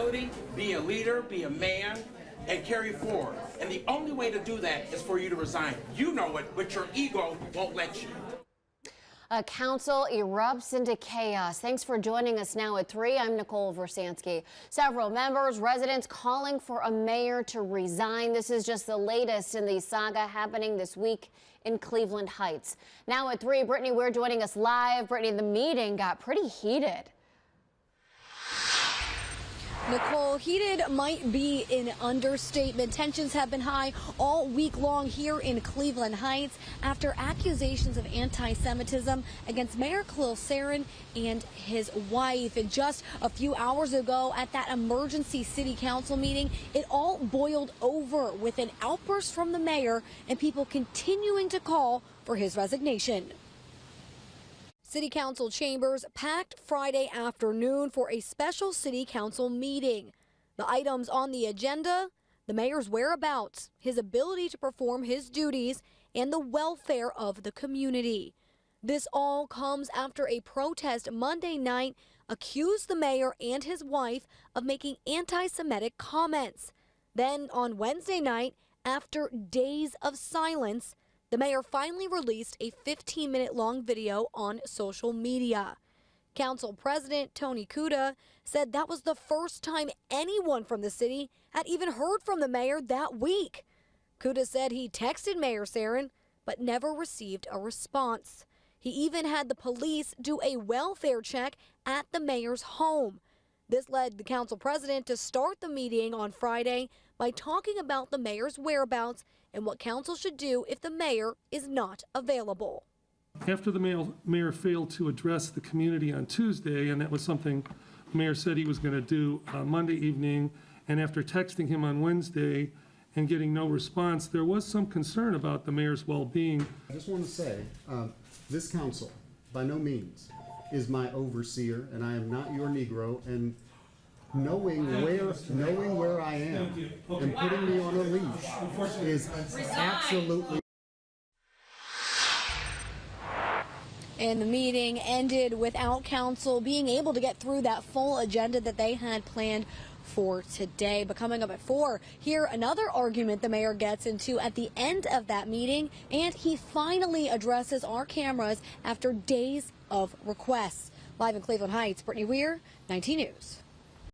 responsibility, be a leader, be a man, and carry forward. And the only way to do that is for you to resign. You know it, but your ego won't let you. A council erupts into chaos. Thanks for joining us now at 3. I'm Nicole Versansky. Several members, residents calling for a mayor to resign. This is just the latest in the saga happening this week in Cleveland Heights. Now at 3, Brittany Weir joining us live. Brittany, the meeting got pretty heated. Nicole, heated might be an understatement. Tensions have been high all week long here in Cleveland Heights after accusations of anti-Semitism against Mayor Khalil Sarin and his wife. And just a few hours ago at that emergency city council meeting, it all boiled over with an outburst from the mayor and people continuing to call for his resignation. City Council chambers packed Friday afternoon for a special City Council meeting. The items on the agenda: the mayor's whereabouts, his ability to perform his duties, and the welfare of the community. This all comes after a protest Monday night accused the mayor and his wife of making anti-Semitic comments. Then on Wednesday night, after days of silence, the mayor finally released a 15-minute-long video on social media. Council President Tony Kuda said that was the first time anyone from the city had even heard from the mayor that week. Kuda said he texted Mayor Sarin but never received a response. He even had the police do a welfare check at the mayor's home. This led the council president to start the meeting on Friday by talking about the mayor's whereabouts and what council should do if the mayor is not available. After the mayor failed to address the community on Tuesday, and that was something the mayor said he was going to do Monday evening, and after texting him on Wednesday and getting no response, there was some concern about the mayor's well-being. I just want to say, this council, by no means, is my overseer, and I am not your Negro, and knowing where I am and putting me on a leash is absolutely. And the meeting ended without council being able to get through that full agenda that they had planned for today. But coming up at 4, hear another argument the mayor gets into at the end of that meeting, and he finally addresses our cameras after days of requests. Live in Cleveland Heights, Brittany Weir, 19 News.